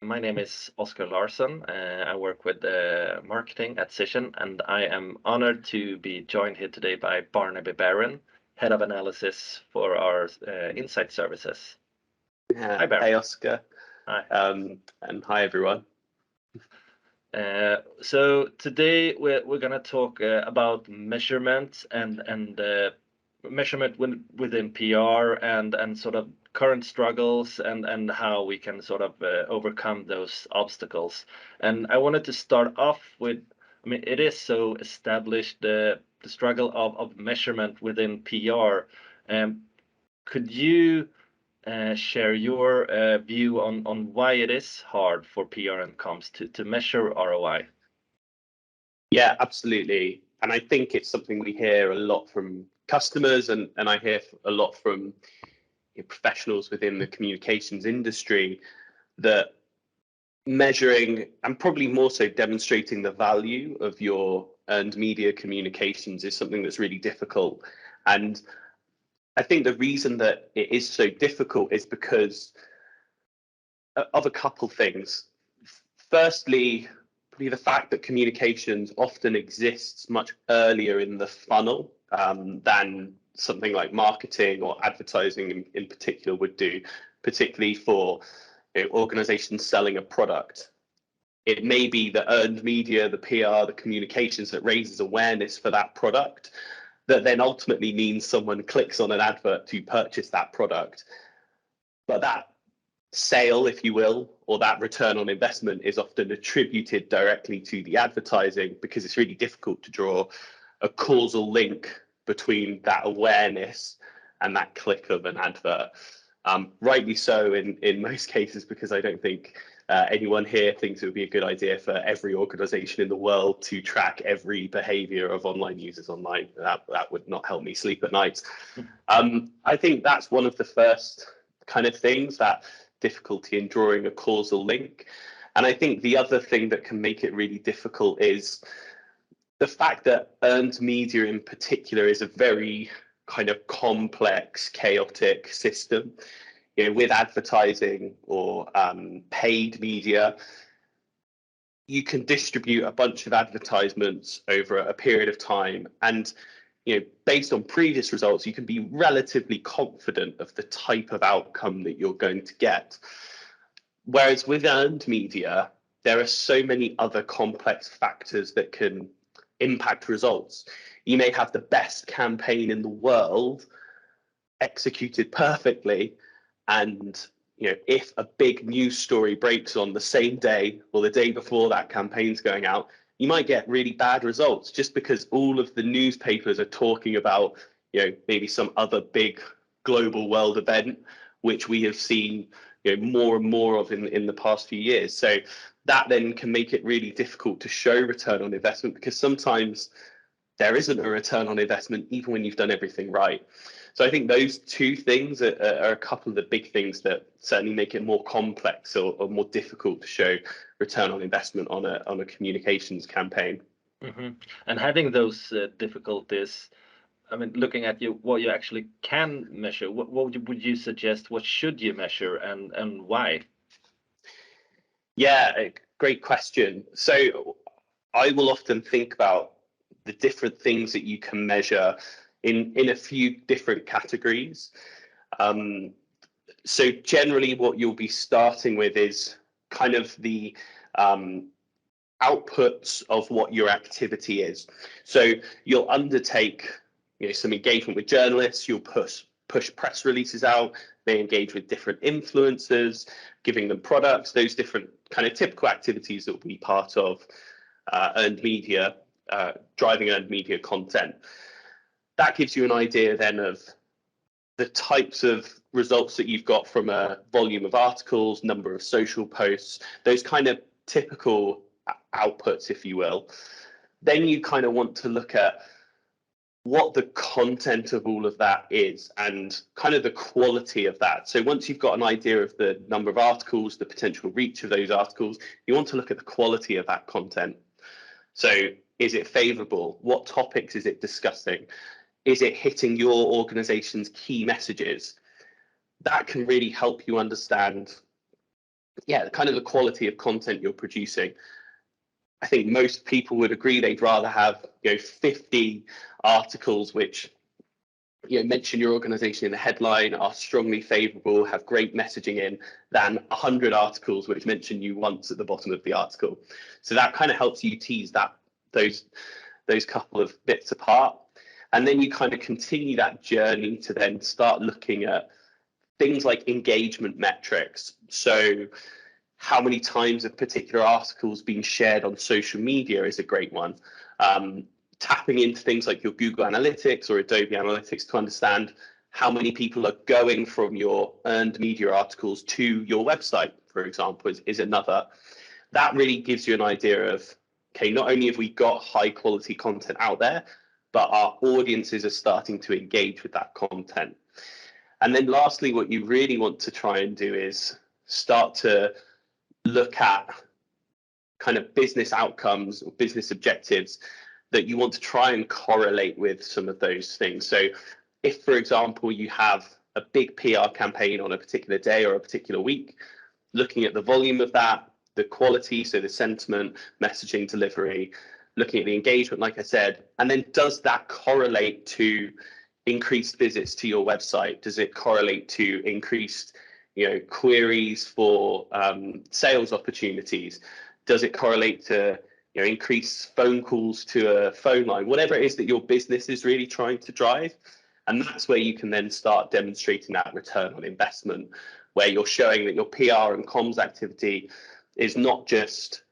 My name is Oscar Larsson. I work with marketing at Cision, and I am honored to be joined here today by Barnaby Barron, Head of Analysis for our Insight Services. Yeah. Hi, Barron. Hey, Oscar. Hi. And hi, everyone. So today we're going to talk about measurement and measurement within PR and sort of current struggles and how we can sort of overcome those obstacles. And I wanted to start off with, I mean, it is so established the struggle of measurement within PR. Could you share your view on why it is hard for PR and comms to measure ROI? Yeah, absolutely. And I think it's something we hear a lot from customers, and I hear a lot from professionals within the communications industry, that measuring and probably more so demonstrating the value of your earned media communications is something that's really difficult. And I think the reason that it is so difficult is because of a couple things. Firstly, probably the fact that communications often exists much earlier in the funnel than something like marketing or advertising in particular would do, particularly for organizations selling a product. It may be the earned media, the PR, the communications that raises awareness for that product, that then ultimately means someone clicks on an advert to purchase that product. But that sale, if you will, or that return on investment is often attributed directly to the advertising, because it's really difficult to draw a causal link between that awareness and that click of an advert. Rightly so in most cases, because I don't think anyone here thinks it would be a good idea for every organization in the world to track every behavior of online users online. That would not help me sleep at night. I think that's one of the first kind of things, that difficulty in drawing a causal link. And I think the other thing that can make it really difficult is the fact that earned media in particular is a very kind of complex, chaotic system. With advertising or paid media, you can distribute a bunch of advertisements over a period of time, and based on previous results, you can be relatively confident of the type of outcome that you're going to get. Whereas with earned media, there are so many other complex factors that can impact results. You may have the best campaign in the world, executed perfectly, and if a big news story breaks on the same day or the day before that campaign's going out, you might get really bad results just because all of the newspapers are talking about maybe some other big global world event, which we have seen more and more of in the past few years. So that then can make it really difficult to show return on investment, because sometimes there isn't a return on investment even when you've done everything right. So I think those two things are a couple of the big things that certainly make it more complex or more difficult to show return on investment on a communications campaign. Mm-hmm. And having those difficulties, I mean, looking at what you actually can measure, what would you suggest? What should you measure, and why? Yeah, great question. So I will often think about the different things that you can measure in a few different categories. So generally what you'll be starting with is kind of the outputs of what your activity is. So you'll undertake some engagement with journalists, you'll push press releases out, they engage with different influencers, giving them products, those different kind of typical activities that will be part of earned media, driving earned media content. That gives you an idea then of the types of results that you've got from a volume of articles, number of social posts, those kind of typical outputs, if you will. Then you kind of want to look at what the content of all of that is and kind of the quality of that. So once you've got an idea of the number of articles, the potential reach of those articles, you want to look at the quality of that content. So is it favorable? What topics is it discussing? Is it hitting your organization's key messages? That can really help you understand yeah, kind of the quality of content you're producing. I think most people would agree they'd rather have 50 articles which mention your organization in the headline, are strongly favorable, have great messaging in, than 100 articles which mention you once at the bottom of the article. So that kind of helps you tease those couple of bits apart. And then you kind of continue that journey to then start looking at things like engagement metrics. So how many times a particular article's been shared on social media is a great one. Tapping into things like your Google Analytics or Adobe Analytics to understand how many people are going from your earned media articles to your website, for example, is another. That really gives you an idea of, okay, not only have we got high quality content out there, but our audiences are starting to engage with that content. And then lastly, what you really want to try and do is start to look at kind of business outcomes or business objectives that you want to try and correlate with some of those things. So if, for example, you have a big PR campaign on a particular day or a particular week, looking at the volume of that, the quality, so the sentiment, messaging, delivery, looking at the engagement, like I said, and then does that correlate to increased visits to your website? Does it correlate to increased queries for sales opportunities? Does it correlate to increased phone calls to a phone line? Whatever it is that your business is really trying to drive. And that's where you can then start demonstrating that return on investment, where you're showing that your PR and comms activity is not just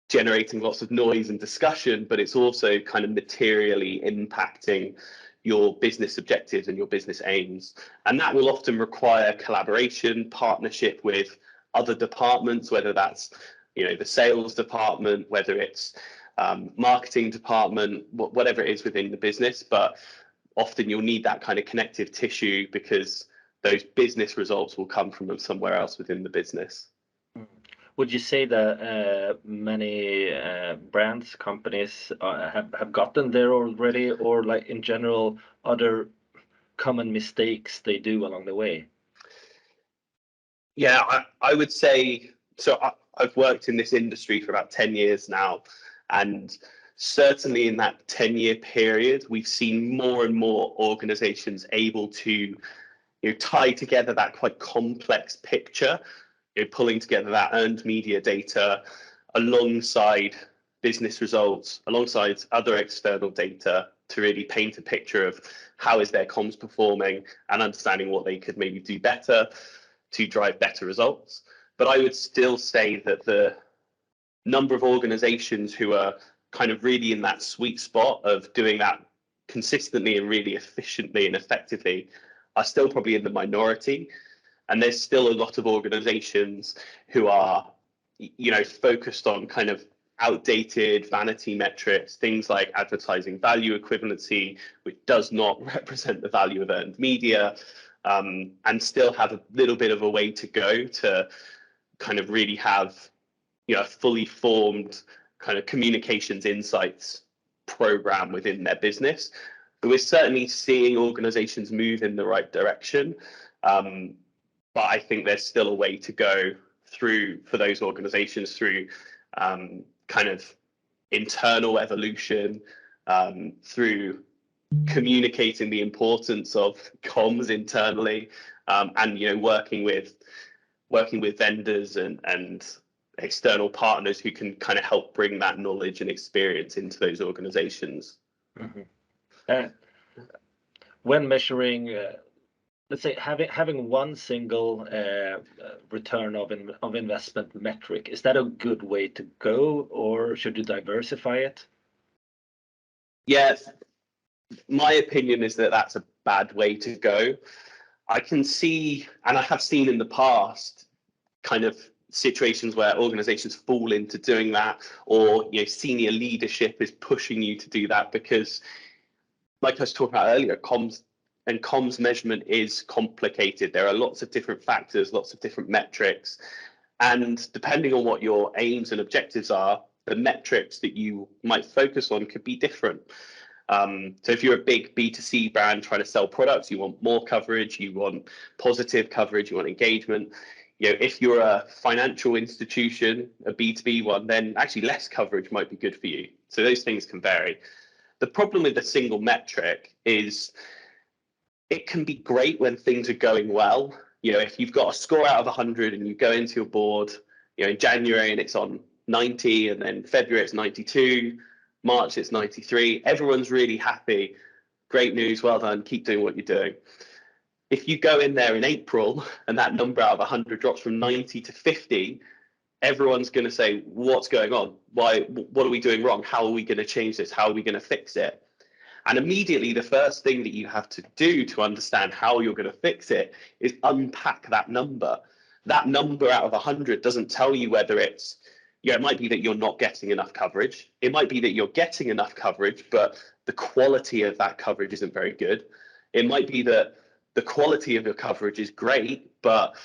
generating lots of noise and discussion, but it's also kind of materially impacting your business objectives and your business aims. And that will often require collaboration, partnership with other departments, whether that's the sales department, whether it's marketing department, whatever it is within the business. But often you'll need that kind of connective tissue because those business results will come from somewhere else within the business. Would you say that many brands, companies have gotten there already, or like in general, other common mistakes they do along the way? Yeah, I would say so. I've worked in this industry for about 10 years now, and certainly in that 10-year period, we've seen more and more organizations able to tie together that quite complex picture, pulling together that earned media data alongside business results, alongside other external data to really paint a picture of how is their comms performing and understanding what they could maybe do better to drive better results. But I would still say that the number of organizations who are kind of really in that sweet spot of doing that consistently and really efficiently and effectively are still probably in the minority. And there's still a lot of organizations who are, focused on kind of outdated vanity metrics, things like advertising value equivalency, which does not represent the value of earned media, and still have a little bit of a way to go to kind of really have a fully formed kind of communications insights program within their business. But we're certainly seeing organizations move in the right direction. But I think there's still a way to go through for those organizations through kind of internal evolution, through communicating the importance of comms internally, and working with vendors and external partners who can kind of help bring that knowledge and experience into those organizations. Mm-hmm. When measuring, let's say having one single return of investment metric, is that a good way to go, or should you diversify it? Yes, my opinion is that that's a bad way to go. I can see, and I have seen in the past, kind of situations where organizations fall into doing that, or senior leadership is pushing you to do that because, like I was talking about earlier, comms measurement is complicated. There are lots of different factors, lots of different metrics, and depending on what your aims and objectives are, the metrics that you might focus on could be different. So if you're a big B2C brand trying to sell products, you want more coverage, you want positive coverage, you want engagement. if you're a financial institution, a B2B one, then actually less coverage might be good for you. So those things can vary. The problem with a single metric is it can be great when things are going well. If you've got a score out of 100 and you go into your board, in January and it's on 90, and then February it's 92, March it's 93, everyone's really happy. Great news, well done, keep doing what you're doing. If you go in there in April and that number out of 100 drops from 90 to 50, everyone's going to say, what's going on? What are we doing wrong? How are we going to change this? How are we going to fix it? And immediately, the first thing that you have to do to understand how you're going to fix it is unpack that number. That number out of 100 doesn't tell you whether it's, it might be that you're not getting enough coverage. It might be that you're getting enough coverage, but the quality of that coverage isn't very good. It might be that the quality of your coverage is great, but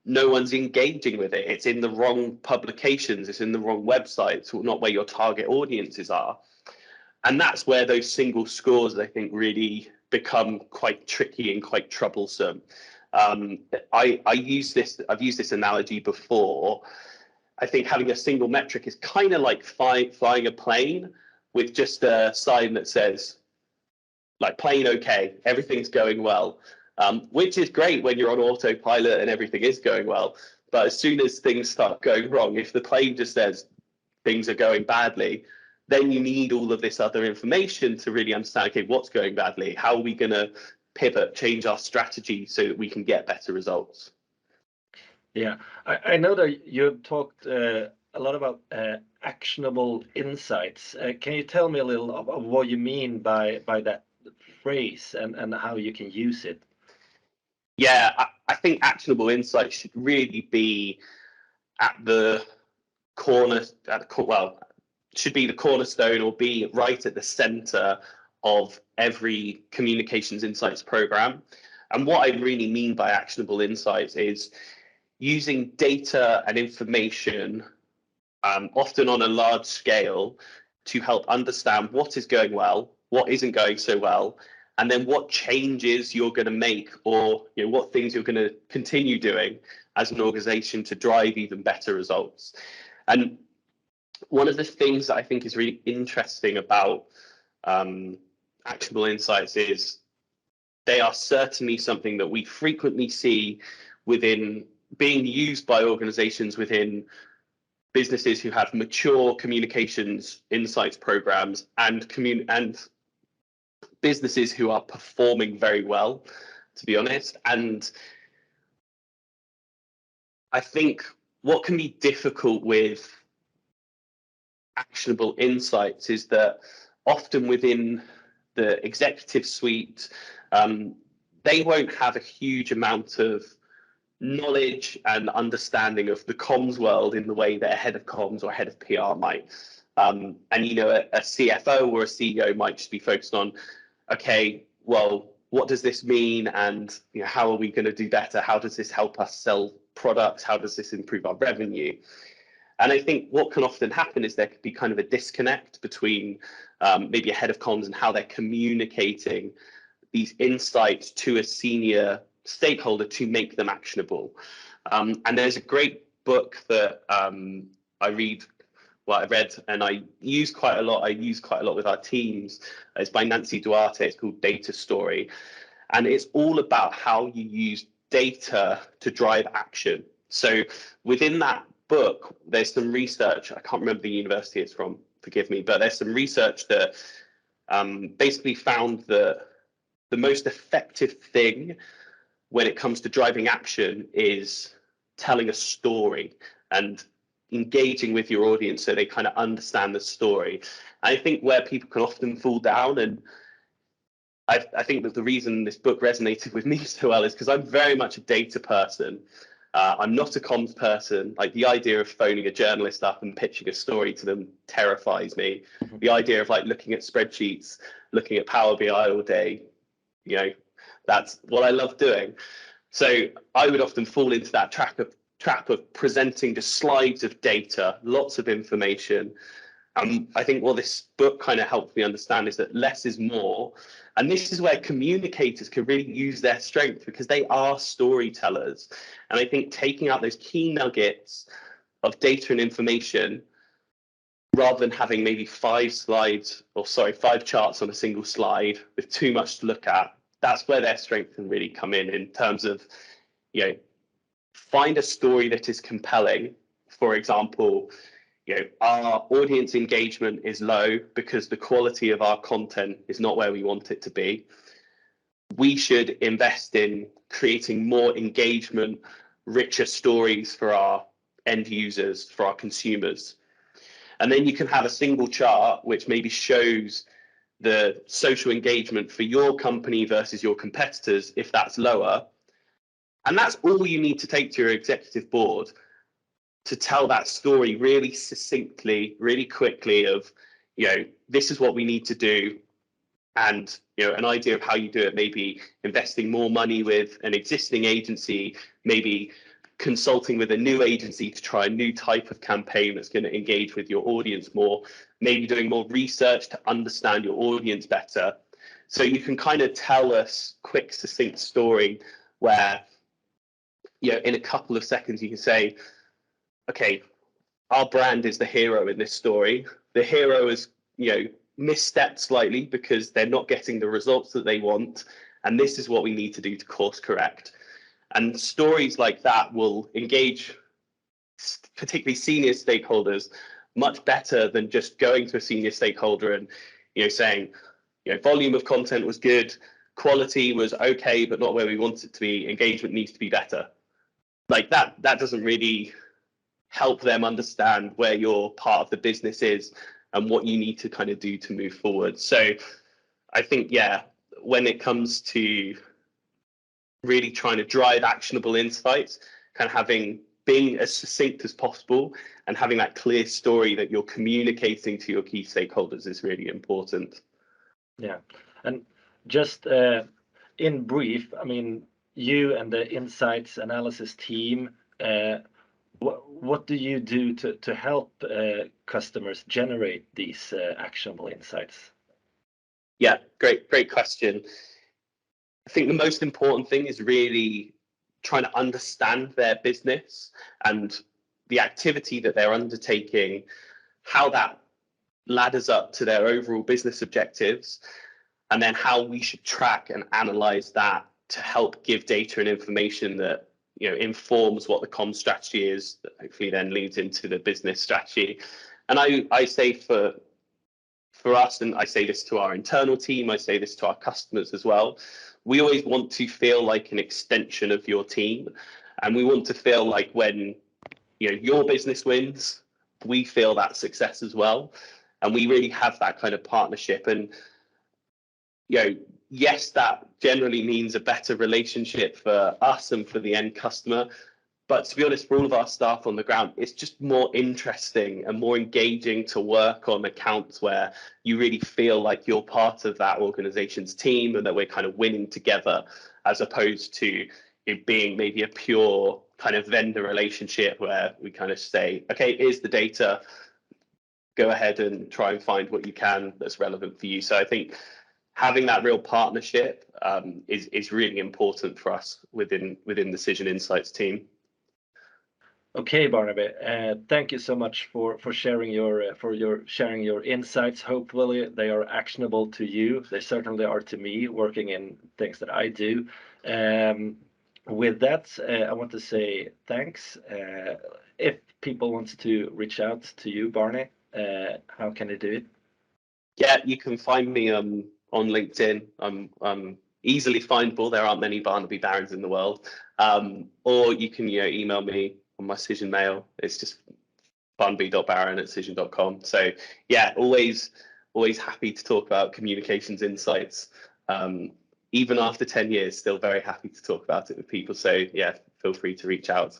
no one's engaging with it. It's in the wrong publications. It's in the wrong websites, or not where your target audiences are. And that's where those single scores, I think, really become quite tricky and quite troublesome. I've used this analogy before. I think having a single metric is kind of like flying a plane with just a sign that says, like, plane okay, everything's going well, which is great when you're on autopilot and everything is going well. But as soon as things start going wrong, if the plane just says things are going badly, then you need all of this other information to really understand, okay, what's going badly? How are we going to pivot, change our strategy so that we can get better results? Yeah, I know that you've talked a lot about actionable insights. Can you tell me a little of what you mean by that phrase and how you can use it? Yeah, I think actionable insights should really be at the corner, should be the cornerstone or be right at the center of every communications insights program. And what I really mean by actionable insights is using data and information, often on a large scale, to help understand what is going well, what isn't going so well, and then what changes you're going to make, or what things you're going to continue doing as an organization to drive even better results. And one of the things that I think is really interesting about actionable insights is they are certainly something that we frequently see within being used by organizations within businesses who have mature communications insights programs and businesses who are performing very well, to be honest. And I think what can be difficult with actionable insights is that often within the executive suite, they won't have a huge amount of knowledge and understanding of the comms world in the way that a head of comms or head of PR might. And a CFO or a CEO might just be focused on, okay, well, what does this mean, and how are we going to do better? How does this help us sell products? How does this improve our revenue? And I think what can often happen is there could be kind of a disconnect between maybe a head of comms and how they're communicating these insights to a senior stakeholder to make them actionable. And there's a great book that I read and I use quite a lot. I use quite a lot with our teams. It's by Nancy Duarte. It's called Data Story. And it's all about how you use data to drive action. So within that book, there's some research. I can't remember the university it's from, forgive me, but there's some research that basically found that the most effective thing when it comes to driving action is telling a story and engaging with your audience so they kind of understand the story. I think where people can often fall down, and I think that the reason this book resonated with me so well is because I'm very much a data person. I'm not a comms person. Like, the idea of phoning a journalist up and pitching a story to them terrifies me. The idea of looking at spreadsheets, looking at Power BI all day, that's what I love doing. So I would often fall into that trap of presenting just slides of data, lots of information, I think what this book kind of helped me understand is that less is more. And this is where communicators can really use their strength, because they are storytellers. And I think taking out those key nuggets of data and information, rather than having maybe 5 charts on a single slide with too much to look at, that's where their strength can really come in terms of, find a story that is compelling. For example, our audience engagement is low because the quality of our content is not where we want it to be. We should invest in creating more engagement, richer stories for our end users, for our consumers. And then you can have a single chart which maybe shows the social engagement for your company versus your competitors, if that's lower. And that's all you need to take to your executive board to tell that story really succinctly, really quickly of, this is what we need to do. And, an idea of how you do it, maybe investing more money with an existing agency, maybe consulting with a new agency to try a new type of campaign that's going to engage with your audience more, maybe doing more research to understand your audience better. So you can kind of tell us quick, succinct story where, in a couple of seconds, you can say, okay, our brand is the hero in this story. The hero is, misstepped slightly because they're not getting the results that they want. And this is what we need to do to course correct. And stories like that will engage particularly senior stakeholders much better than just going to a senior stakeholder and, saying, volume of content was good, quality was okay, but not where we want it to be, engagement needs to be better. Like that doesn't really help them understand where your part of the business is and what you need to kind of do to move forward. So I think, when it comes to really trying to drive actionable insights, kind of being as succinct as possible and having that clear story that you're communicating to your key stakeholders is really important. Yeah, and just in brief, I mean, you and the insights analysis team, what do you do to help customers generate these actionable insights? Yeah, great question. I think the most important thing is really trying to understand their business and the activity that they're undertaking, how that ladders up to their overall business objectives, and then how we should track and analyze that to help give data and information that informs what the comm strategy is, that hopefully then leads into the business strategy. And I say for us, and I say this to our internal team, I say this to our customers as well, we always want to feel like an extension of your team, and we want to feel like when your business wins, we feel that success as well, and we really have that kind of partnership. And yes, that generally means a better relationship for us and for the end customer. But to be honest, for all of our staff on the ground, it's just more interesting and more engaging to work on accounts where you really feel like you're part of that organization's team and that we're kind of winning together, as opposed to it being maybe a pure kind of vendor relationship where we kind of say, okay, here's the data, go ahead and try and find what you can that's relevant for you. So I think having that real partnership is really important for us within the Cision Insights team. Okay, Barnaby, thank you so much for sharing your insights. Hopefully they are actionable to you. They certainly are to me, working in things that I do. With that, I want to say thanks. If people want to reach out to you, Barney, how can they do it? Yeah, you can find me on LinkedIn. I'm easily findable. There aren't many Barnaby Barrons in the world. Or you can email me on my Cision mail. It's just barnaby.barron@cision.com. So yeah, always happy to talk about communications insights. Even after 10 years, still very happy to talk about it with people. So yeah, feel free to reach out.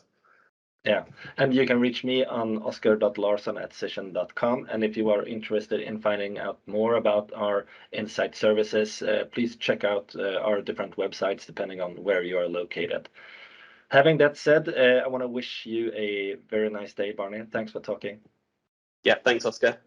Yeah, and you can reach me on oscar.larsson@cision.com. And if you are interested in finding out more about our insight services, please check out our different websites depending on where you are located. Having that said, I want to wish you a very nice day, Barney. Thanks for talking. Yeah, thanks, Oscar.